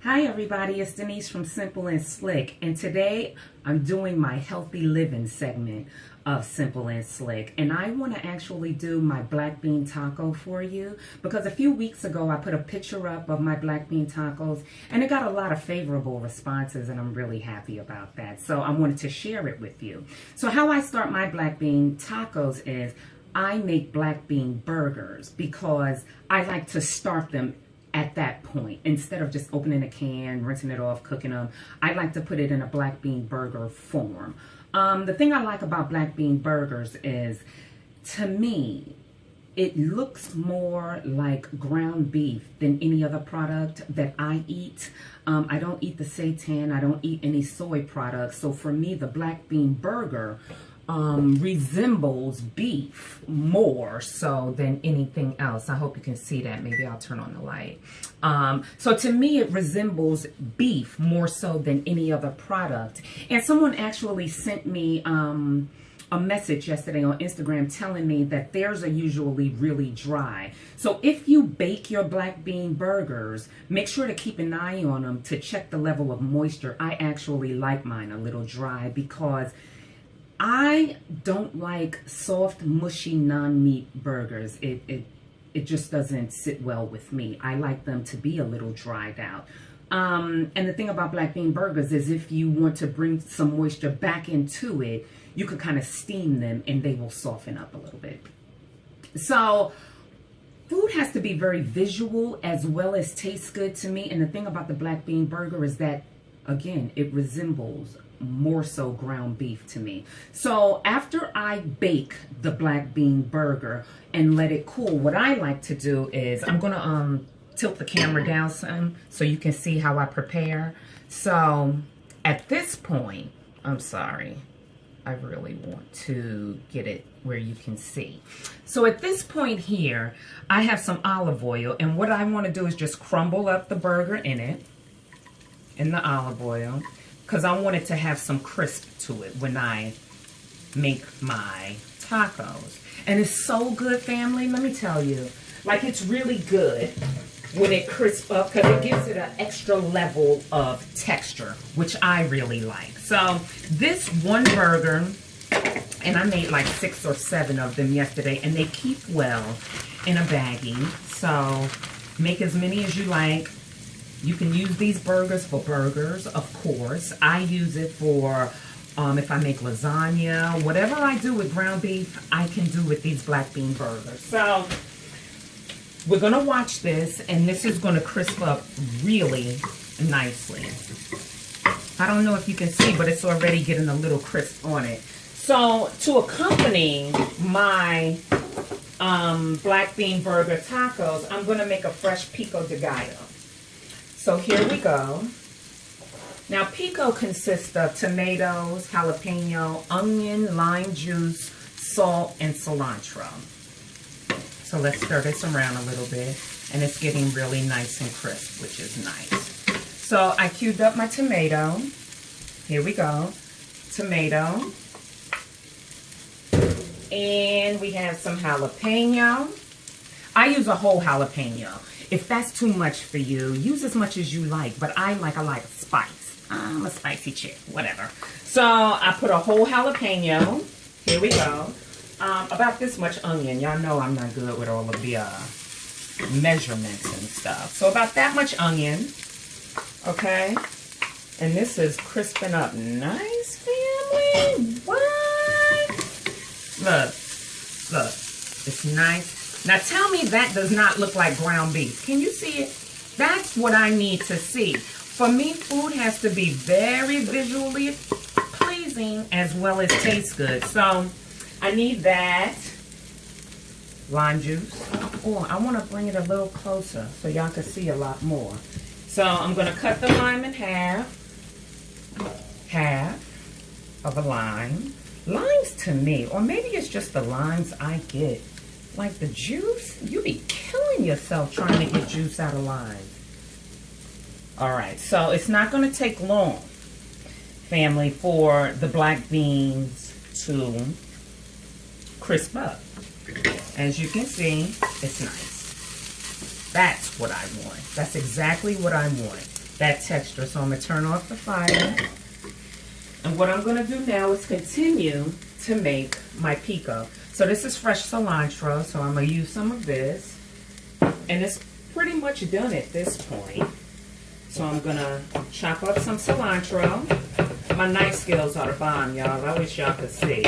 Hi everybody, it's Denise from Simple and Slick, and today I'm doing my healthy living segment of Simple and Slick, and I want to actually do my black bean taco for you because a few weeks ago I put a picture up of my black bean tacos and it got a lot of favorable responses, and I'm really happy about that. So I wanted to share it with you. So how I start my black bean tacos is I make black bean burgers because I like to start them at that point. Instead of just opening a can, rinsing it off, cooking them, I like to put it in a black bean burger form. The thing I like about black bean burgers is, to me, it looks more like ground beef than any other product that I eat. I don't eat the seitan, I don't eat any soy products. So for me, the black bean burger resembles beef more so than anything else. I hope you can see that. Maybe I'll turn on the light. So to me, it resembles beef more so than any other product. And someone actually sent me a message yesterday on Instagram telling me that theirs are usually really dry. So if you bake your black bean burgers, make sure to keep an eye on them to check the level of moisture. I actually like mine a little dry because I don't like soft, mushy, non-meat burgers. It just doesn't sit well with me. I like them to be a little dried out. And the thing about black bean burgers is if you want to bring some moisture back into it, you could kind of steam them and they will soften up a little bit. So food has to be very visual as well as taste good to me. And the thing about the black bean burger is that, again, it resembles more so ground beef to me. So after I bake the black bean burger and let it cool, what I like to do is I'm gonna tilt the camera down some so you can see how I prepare. So at this point, I'm sorry, I really want to get it where you can see. So at this point here, I have some olive oil, and what I want to do is just crumble up the burger in it, in the olive oil, because I want it to have some crisp to it when I make my tacos. And it's so good, family, let me tell you. Like, it's really good when it crisps up because it gives it an extra level of texture, which I really like. So this one burger, and I made like 6 or 7 of them yesterday, and they keep well in a baggie. So make as many as you like. You can use these burgers for burgers, of course. I use it for if I make lasagna. Whatever I do with ground beef, I can do with these black bean burgers. So we're going to watch this, and this is going to crisp up really nicely. I don't know if you can see, but it's already getting a little crisp on it. So to accompany my black bean burger tacos, I'm going to make a fresh pico de gallo. So here we go. Now, pico consists of tomatoes, jalapeno, onion, lime juice, salt, and cilantro. So let's stir this around a little bit, and it's getting really nice and crisp, which is nice. So I cubed up my tomato. Here we go. Tomato. And we have some jalapeno. I use a whole jalapeno. If that's too much for you, use as much as you like, but I like spice. I'm a spicy chick, whatever. So I put a whole jalapeno. Here we go. About this much onion. Y'all know I'm not good with all of the measurements and stuff. So about that much onion, okay? And this is crisping up nice, family. What? Look, it's nice. Now tell me that does not look like ground beef. Can you see it? That's what I need to see. For me, food has to be very visually pleasing as well as taste good. So I need that. Lime juice. Oh, I want to bring it a little closer so y'all can see a lot more. So I'm going to cut the lime in half. Half of a lime. Limes to me, or maybe it's just the limes I get. Like the juice, you be killing yourself trying to get juice out of lime. All right, so it's not going to take long, family, for the black beans to crisp up. As you can see, it's nice. That's what I want. That's exactly what I want. that texture. So I'm going to turn off the fire. And what I'm going to do now is continue to make my pico. So this is fresh cilantro, so I'm going to use some of this. And it's pretty much done at this point. So I'm going to chop up some cilantro. My knife skills are the bomb, y'all. I wish y'all could see.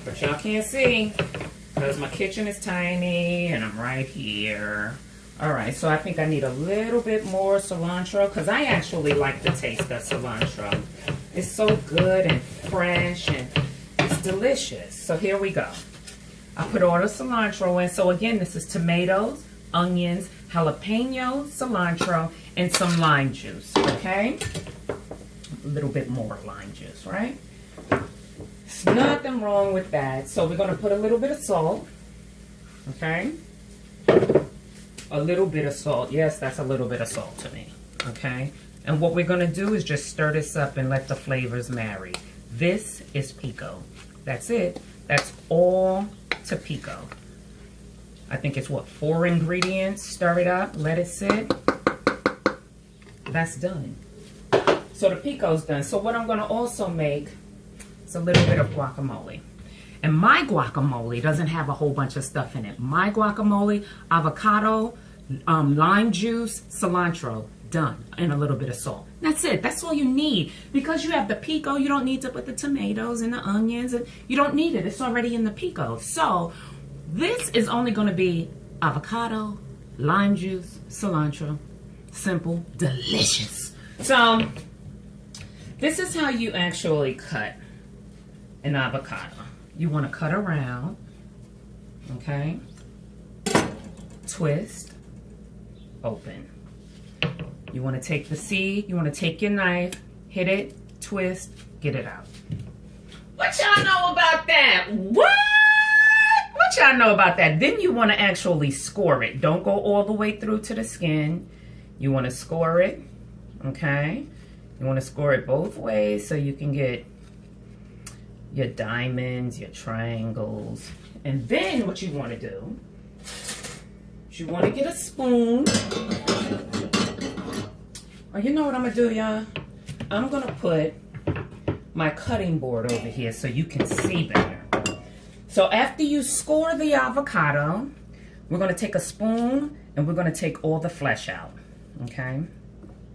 But y'all can't see because my kitchen is tiny and I'm right here. Alright, so I think I need a little bit more cilantro because I actually like the taste of cilantro. It's so good and fresh and it's delicious. So here we go. I put all the cilantro in. So again, this is tomatoes, onions, jalapeno, cilantro, and some lime juice, okay? A little bit more lime juice, right? There's nothing wrong with that. So we're going to put a little bit of salt, okay? A little bit of salt. Yes, that's a little bit of salt to me, okay? And what we're going to do is just stir this up and let the flavors marry. This is pico. That's it. That's all to pico. I think it's what, 4 ingredients. Stir it up, let it sit. That's done. So the pico's done. So what I'm going to also make is a little bit of guacamole. And my guacamole doesn't have a whole bunch of stuff in it. My guacamole, avocado, lime juice, cilantro, done, and a little bit of salt. That's it. That's all you need. Because you have the pico, you don't need to put the tomatoes and the onions. And you don't need it. It's already in the pico. So this is only going to be avocado, lime juice, cilantro. Simple, delicious. So this is how you actually cut an avocado. You want to cut around, okay? Twist, open. You want to take the seed, you want to take your knife, hit it, twist, get it out. What y'all know about that? What? What y'all know about that? Then you want to actually score it. Don't go all the way through to the skin. You want to score it, okay? You want to score it both ways so you can get your diamonds, your triangles. And then what you want to do is you want to get a spoon. Oh, you know what I'm going to do, y'all? I'm going to put my cutting board over here so you can see better. So after you score the avocado, we're going to take a spoon and we're going to take all the flesh out. Okay?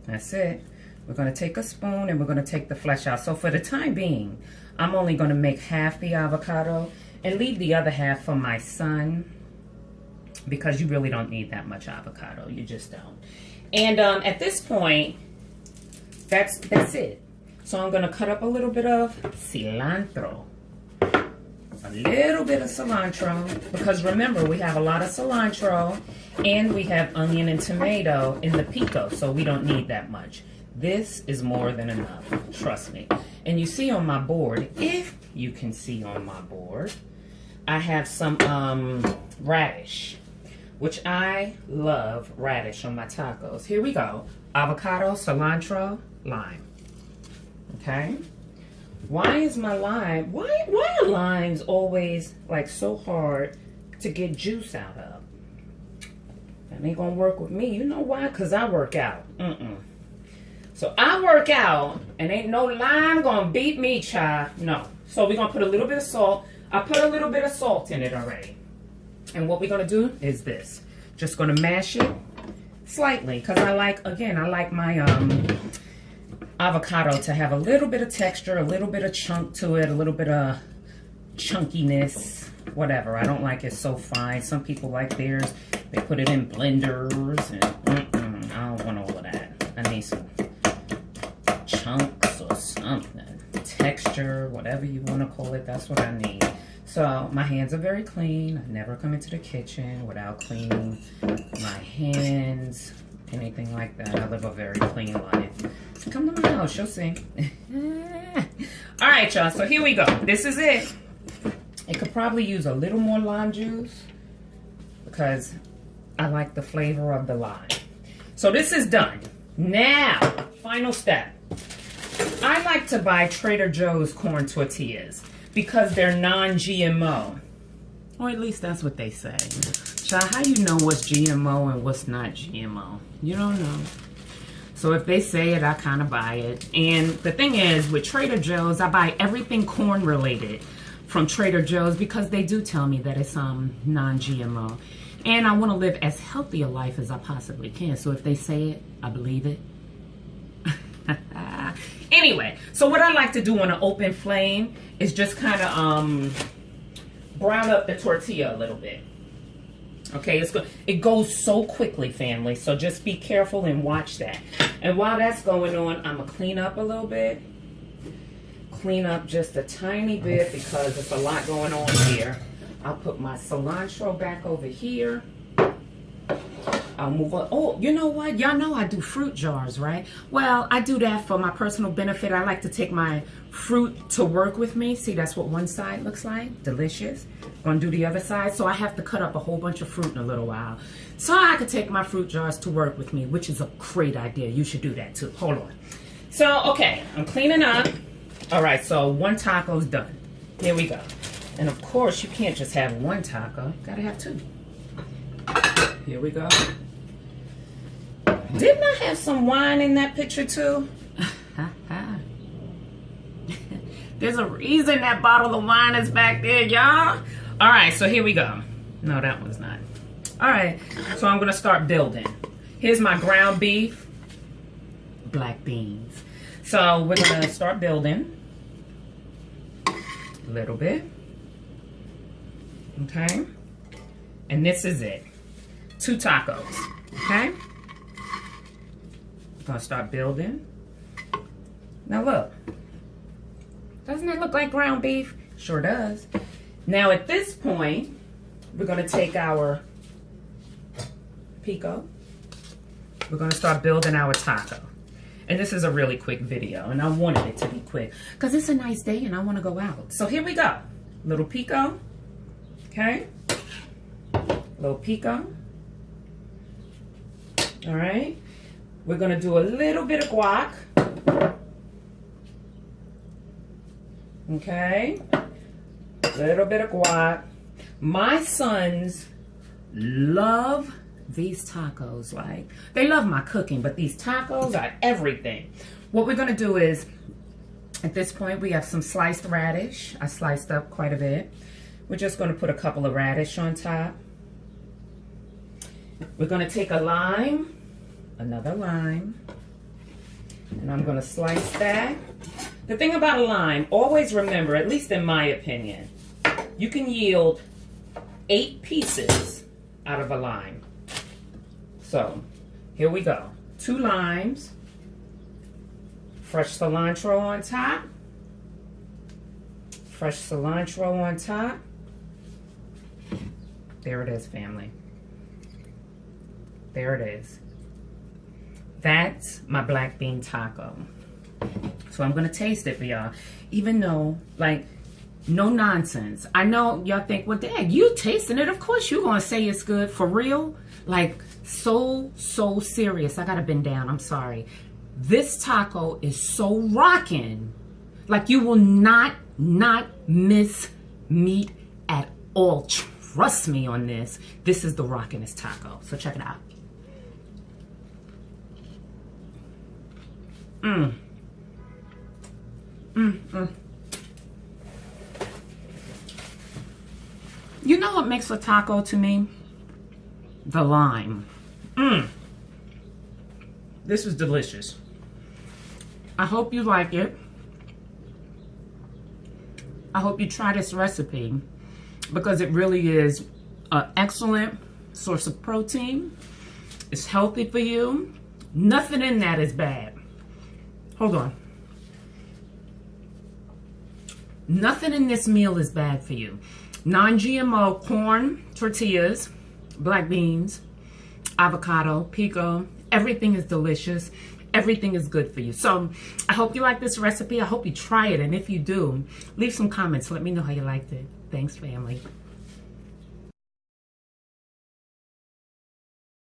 That's it. We're going to take a spoon and we're going to take the flesh out. So for the time being, I'm only going to make half the avocado and leave the other half for my son because you really don't need that much avocado. You just don't. And at this point, that's it. So I'm going to cut up a little bit of cilantro. A little bit of cilantro, because remember, we have a lot of cilantro and we have onion and tomato in the pico, so we don't need that much. This is more than enough, trust me. And you see on my board, if you can see on my board, I have some radish, which I love radish on my tacos. Here we go. Avocado, cilantro, lime. Okay? Why is my lime, why are limes always like so hard to get juice out of? That ain't gonna work with me. You know why? Because I work out. So I work out and ain't no lime gonna beat me, child. No. So we're gonna put a little bit of salt. I put a little bit of salt in it already. And what we're gonna do is this. Just gonna mash it slightly because I like my avocado to have a little bit of texture, a little bit of chunk to it, a little bit of chunkiness, whatever. I don't like it so fine. Some people like theirs. They put it in blenders and I don't want all of that. I need some chunks or something. Texture, whatever you want to call it, that's what I need. So my hands are very clean. I never come into the kitchen without cleaning my hands, anything like that. I live a very clean life. Come to my house, you'll see. All right, y'all, so here we go. This is it. It could probably use a little more lime juice because I like the flavor of the lime. So this is done. Now, final step. I like to buy Trader Joe's corn tortillas because they're non-GMO. Or at least that's what they say. Child, how you know what's GMO and what's not GMO? You don't know. So if they say it, I kind of buy it. And the thing is, with Trader Joe's, I buy everything corn related from Trader Joe's because they do tell me that it's non-GMO. And I want to live as healthy a life as I possibly can. So if they say it, I believe it. Anyway, so what I like to do on an open flame is just kind of brown up the tortilla a little bit. Okay, it goes so quickly, family. So just be careful and watch that. And while that's going on, I'm going to clean up a little bit. Clean up just a tiny bit because there's a lot going on here. I'll put my cilantro back over here. I'll move on. Oh, you know what? Y'all know I do fruit jars, right? Well, I do that for my personal benefit. I like to take my fruit to work with me. See, that's what one side looks like. Delicious. Gonna do the other side. So I have to cut up a whole bunch of fruit in a little while. So I could take my fruit jars to work with me, which is a great idea. You should do that too. Hold on. So, okay, I'm cleaning up. All right, so one taco's done. Here we go. And of course, you can't just have one taco. You gotta have two. Here we go. Didn't I have some wine in that picture too? There's a reason that bottle of wine is back there, y'all. All right, so here we go. No, that one's not. All right, so I'm gonna start building. Here's my ground beef, black beans. So we're gonna start building a little bit. Okay, and this is it. 2 tacos, okay? Gonna start building. Now look, doesn't it look like ground beef? Sure does. Now at this point, we're gonna take our pico. We're gonna start building our taco. And this is a really quick video, and I wanted it to be quick because it's a nice day and I wanna go out. So here we go. Little pico, okay? Little pico. All right. We're gonna do a little bit of guac. Okay. A little bit of guac. My sons love these tacos. Like, they love my cooking, but these tacos are everything. What we're gonna do is, at this point, we have some sliced radish. I sliced up quite a bit. We're just gonna put a couple of radish on top. We're gonna take a lime, another lime, and I'm gonna slice that. The thing about a lime, always remember, at least in my opinion, you can yield 8 pieces out of a lime. So, here we go. 2 limes, fresh cilantro on top, fresh cilantro on top. There it is, family. There it is. That's my black bean taco. So I'm gonna taste it for y'all. Even though, like, no nonsense. I know y'all think, well, Dad, you tasting it. Of course you're gonna say it's good. For real? Like, so serious. I gotta bend down, I'm sorry. This taco is so rocking. Like, you will not miss meat at all. Trust me on this. This is the rockinest taco. So check it out. You know what makes a taco to me? The lime. This is delicious. I hope you like it. I hope you try this recipe because it really is an excellent source of protein. It's healthy for you. Nothing in that is bad. Hold on. Nothing in this meal is bad for you. Non-GMO corn tortillas, black beans, avocado, pico, everything is delicious. Everything is good for you. So I hope you like this recipe. I hope you try it. And if you do, leave some comments. Let me know how you liked it. Thanks, family.